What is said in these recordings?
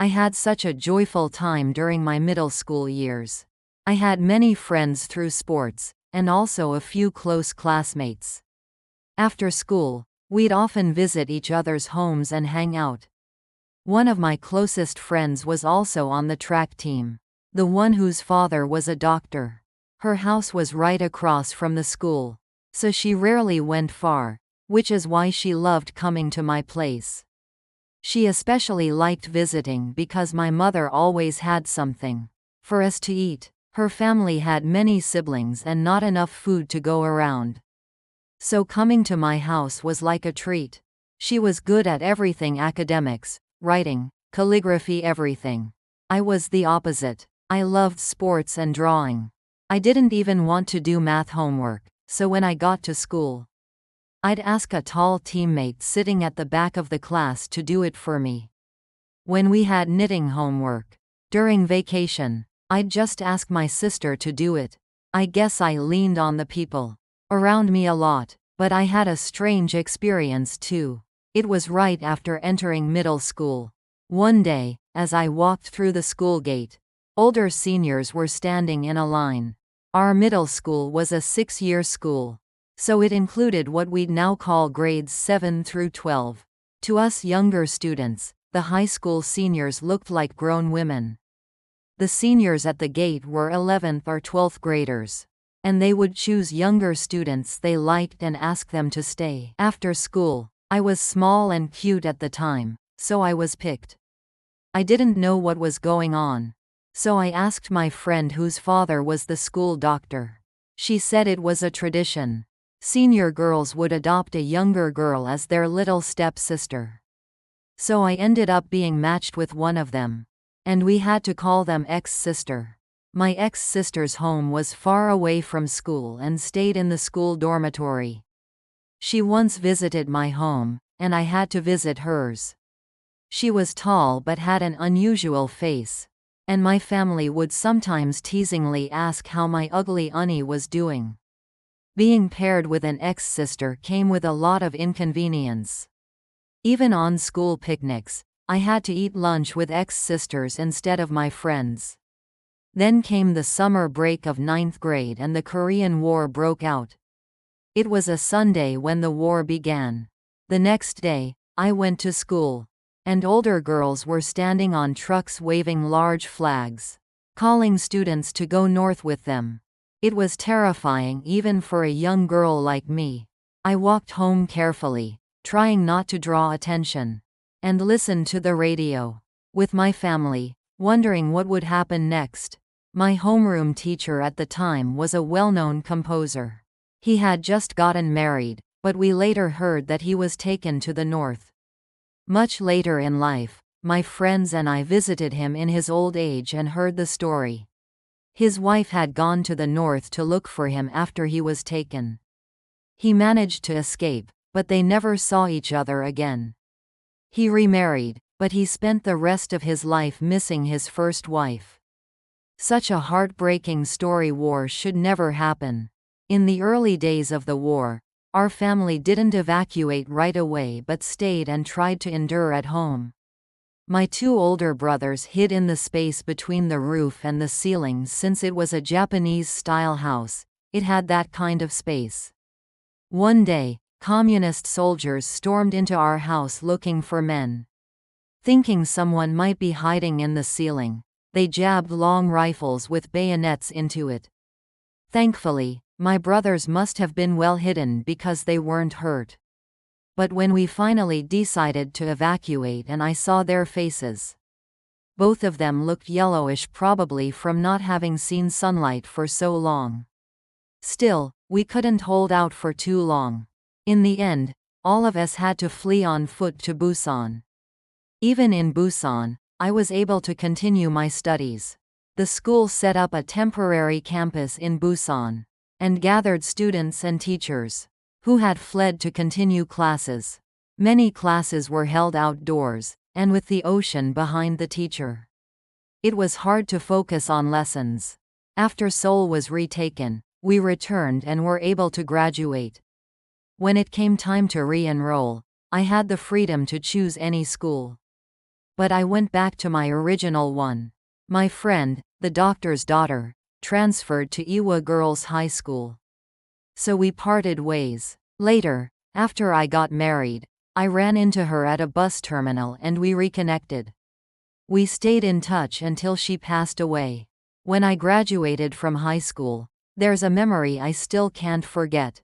I had such a joyful time during my middle school years. I had many friends through sports, and also a few close classmates. After school, we'd often visit each other's homes and hang out. One of my closest friends was also on the track team. The one whose father was a doctor. Her house was right across from the school, so she rarely went far, which is why she loved coming to my place. She especially liked visiting because my mother always had something for us to eat. Her family had many siblings and not enough food to go around. So coming to my house was like a treat. She was good at everything: academics, writing, calligraphy, everything. I was the opposite. I loved sports and drawing. I didn't even want to do math homework, so when I got to school, I'd ask a tall teammate sitting at the back of the class to do it for me. When we had knitting homework during vacation, I'd just ask my sister to do it. I guess I leaned on the people around me a lot, but I had a strange experience too. It was right after entering middle school. One day, as I walked through the school gate, older seniors were standing in a line. Our middle school was a 6-year school, so it included what we'd now call grades 7 through 12. To us younger students, the high school seniors looked like grown women. The seniors at the gate were 11th or 12th graders, and they would choose younger students they liked and ask them to stay after school. I was small and cute at the time, so I was picked. I didn't know what was going on, so I asked my friend whose father was the school doctor. She said it was a tradition. Senior girls would adopt a younger girl as their little stepsister. So I ended up being matched with one of them, and we had to call them ex-sister. My ex-sister's home was far away from school and stayed in the school dormitory. She once visited my home, and I had to visit hers. She was tall but had an unusual face, and my family would sometimes teasingly ask how my ugly auntie was doing. Being paired with an ex-sister came with a lot of inconvenience. Even on school picnics, I had to eat lunch with ex-sisters instead of my friends. Then came the summer break of 9th grade and the Korean War broke out. It was a Sunday when the war began. The next day, I went to school, and older girls were standing on trucks waving large flags, calling students to go north with them. It was terrifying even for a young girl like me. I walked home carefully, trying not to draw attention, and listened to the radio with my family, wondering what would happen next. My homeroom teacher at the time was a well-known composer. He had just gotten married, but we later heard that he was taken to the north. Much later in life, my friends and I visited him in his old age and heard the story. His wife had gone to the north to look for him after he was taken. He managed to escape, but they never saw each other again. He remarried, but he spent the rest of his life missing his first wife. Such a heartbreaking story. War should never happen. In the early days of the war, our family didn't evacuate right away but stayed and tried to endure at home. My 2 older brothers hid in the space between the roof and the ceiling. Since it was a Japanese-style house, it had that kind of space. One day, communist soldiers stormed into our house looking for men. Thinking someone might be hiding in the ceiling, they jabbed long rifles with bayonets into it. Thankfully, my brothers must have been well hidden because they weren't hurt. But when we finally decided to evacuate and I saw their faces, both of them looked yellowish, probably from not having seen sunlight for so long. Still, we couldn't hold out for too long. In the end, all of us had to flee on foot to Busan. Even in Busan, I was able to continue my studies. The school set up a temporary campus in Busan and gathered students and teachers who had fled to continue classes. Many classes were held outdoors, and with the ocean behind the teacher. It was hard to focus on lessons. After Seoul was retaken, we returned and were able to graduate. When it came time to re-enroll, I had the freedom to choose any school. But I went back to my original one. My friend, the doctor's daughter, transferred to Iwa Girls High School. So we parted ways. Later, after I got married, I ran into her at a bus terminal and we reconnected. We stayed in touch until she passed away. When I graduated from high school, there's a memory I still can't forget.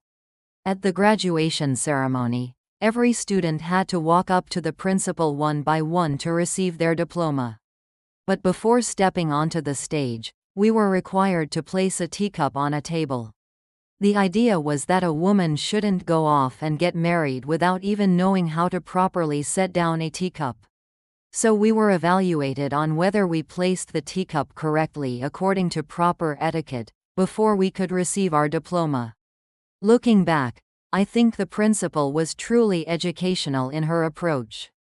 At the graduation ceremony, every student had to walk up to the principal one by one to receive their diploma. But before stepping onto the stage, we were required to place a teacup on a table. The idea was that a woman shouldn't go off and get married without even knowing how to properly set down a teacup. So we were evaluated on whether we placed the teacup correctly according to proper etiquette, before we could receive our diploma. Looking back, I think the principal was truly educational in her approach.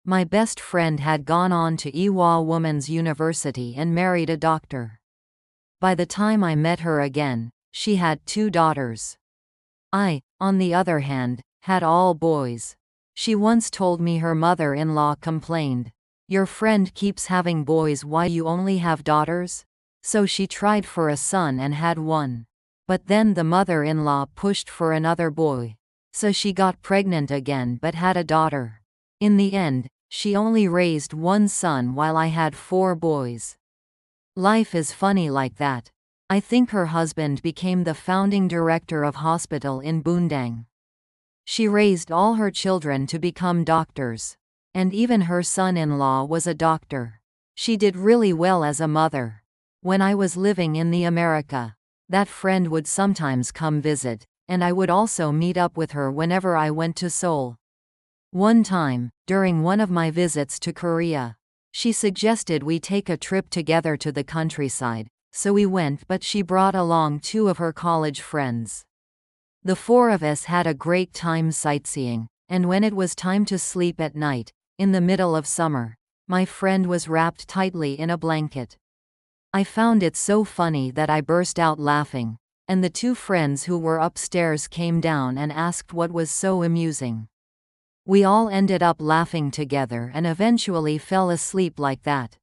My best friend had gone on to Iwa Women's University and married a doctor. By the time I met her again, she had 2 daughters. I, on the other hand, had all boys. She once told me her mother-in-law complained, "Your friend keeps having boys, why you only have daughters?" So she tried for a son and had one. But then the mother-in-law pushed for another boy. So she got pregnant again but had a daughter. In the end, she only raised 1 son while I had 4 boys. Life is funny like that. I think her husband became the founding director of hospital in Bundang. She raised all her children to become doctors. And even her son-in-law was a doctor. She did really well as a mother. When I was living in the America, that friend would sometimes come visit, and I would also meet up with her whenever I went to Seoul. One time, during one of my visits to Korea, she suggested we take a trip together to the countryside, so we went, but she brought along 2 of her college friends. The 4 of us had a great time sightseeing, and when it was time to sleep at night, in the middle of summer, my friend was wrapped tightly in a blanket. I found it so funny that I burst out laughing, and the 2 friends who were upstairs came down and asked what was so amusing. We all ended up laughing together and eventually fell asleep like that.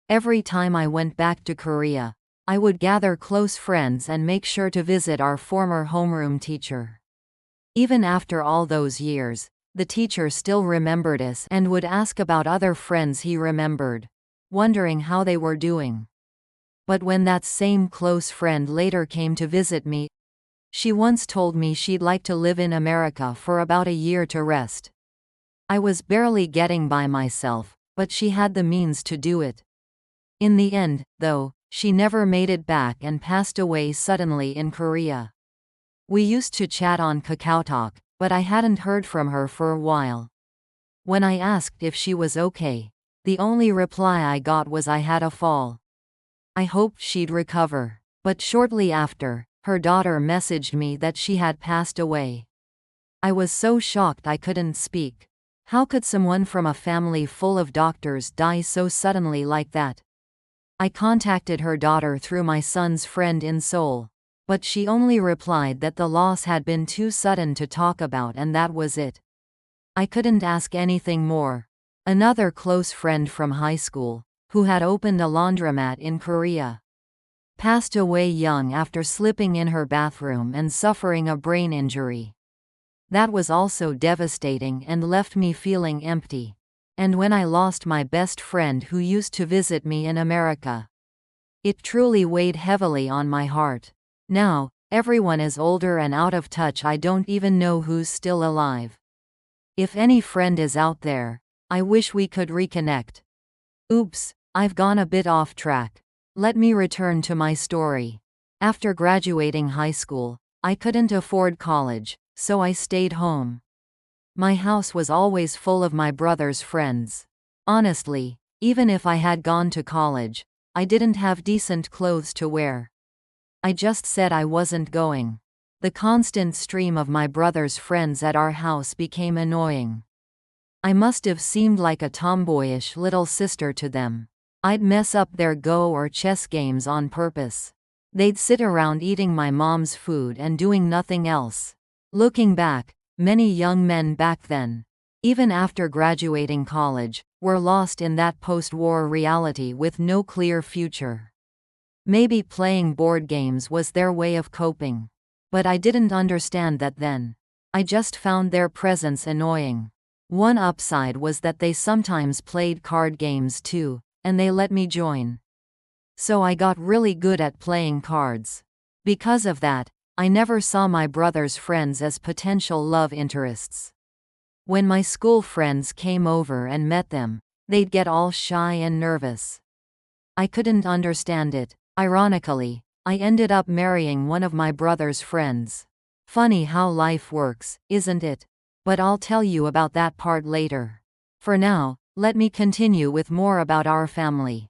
Every time I went back to Korea, I would gather close friends and make sure to visit our former homeroom teacher. Even after all those years, the teacher still remembered us and would ask about other friends he remembered, wondering how they were doing. But when that same close friend later came to visit me, she once told me she'd like to live in America for about a year to rest. I was barely getting by myself, but she had the means to do it. In the end, though, she never made it back and passed away suddenly in Korea. We used to chat on KakaoTalk, but I hadn't heard from her for a while. When I asked if she was okay, the only reply I got was I had a fall. I hoped she'd recover. But shortly after, her daughter messaged me that she had passed away. I was so shocked I couldn't speak. How could someone from a family full of doctors die so suddenly like that? I contacted her daughter through my son's friend in Seoul, but she only replied that the loss had been too sudden to talk about and that was it. I couldn't ask anything more. Another close friend from high school, who had opened a laundromat in Korea, passed away young after slipping in her bathroom and suffering a brain injury. That was also devastating and left me feeling empty. And when I lost my best friend who used to visit me in America, it truly weighed heavily on my heart. Now, everyone is older and out of touch. I don't even know who's still alive. If any friend is out there, I wish we could reconnect. Oops, I've gone a bit off track. Let me return to my story. After graduating high school, I couldn't afford college, so I stayed home. My house was always full of my brother's friends. Honestly, even if I had gone to college, I didn't have decent clothes to wear. I just said I wasn't going. The constant stream of my brother's friends at our house became annoying. I must have seemed like a tomboyish little sister to them. I'd mess up their Go or chess games on purpose. They'd sit around eating my mom's food and doing nothing else. Looking back, many young men back then Even after graduating college, we're lost in that post-war reality with no clear future. Maybe playing board games was their way of coping. But I didn't understand that then. I just found their presence annoying. One upside was that they sometimes played card games too, and they let me join. So I got really good at playing cards. Because of that, I never saw my brother's friends as potential love interests. When my school friends came over and met them, they'd get all shy and nervous. I couldn't understand it. Ironically, I ended up marrying one of my brother's friends. Funny how life works, isn't it? But I'll tell you about that part later. For now, let me continue with more about our family.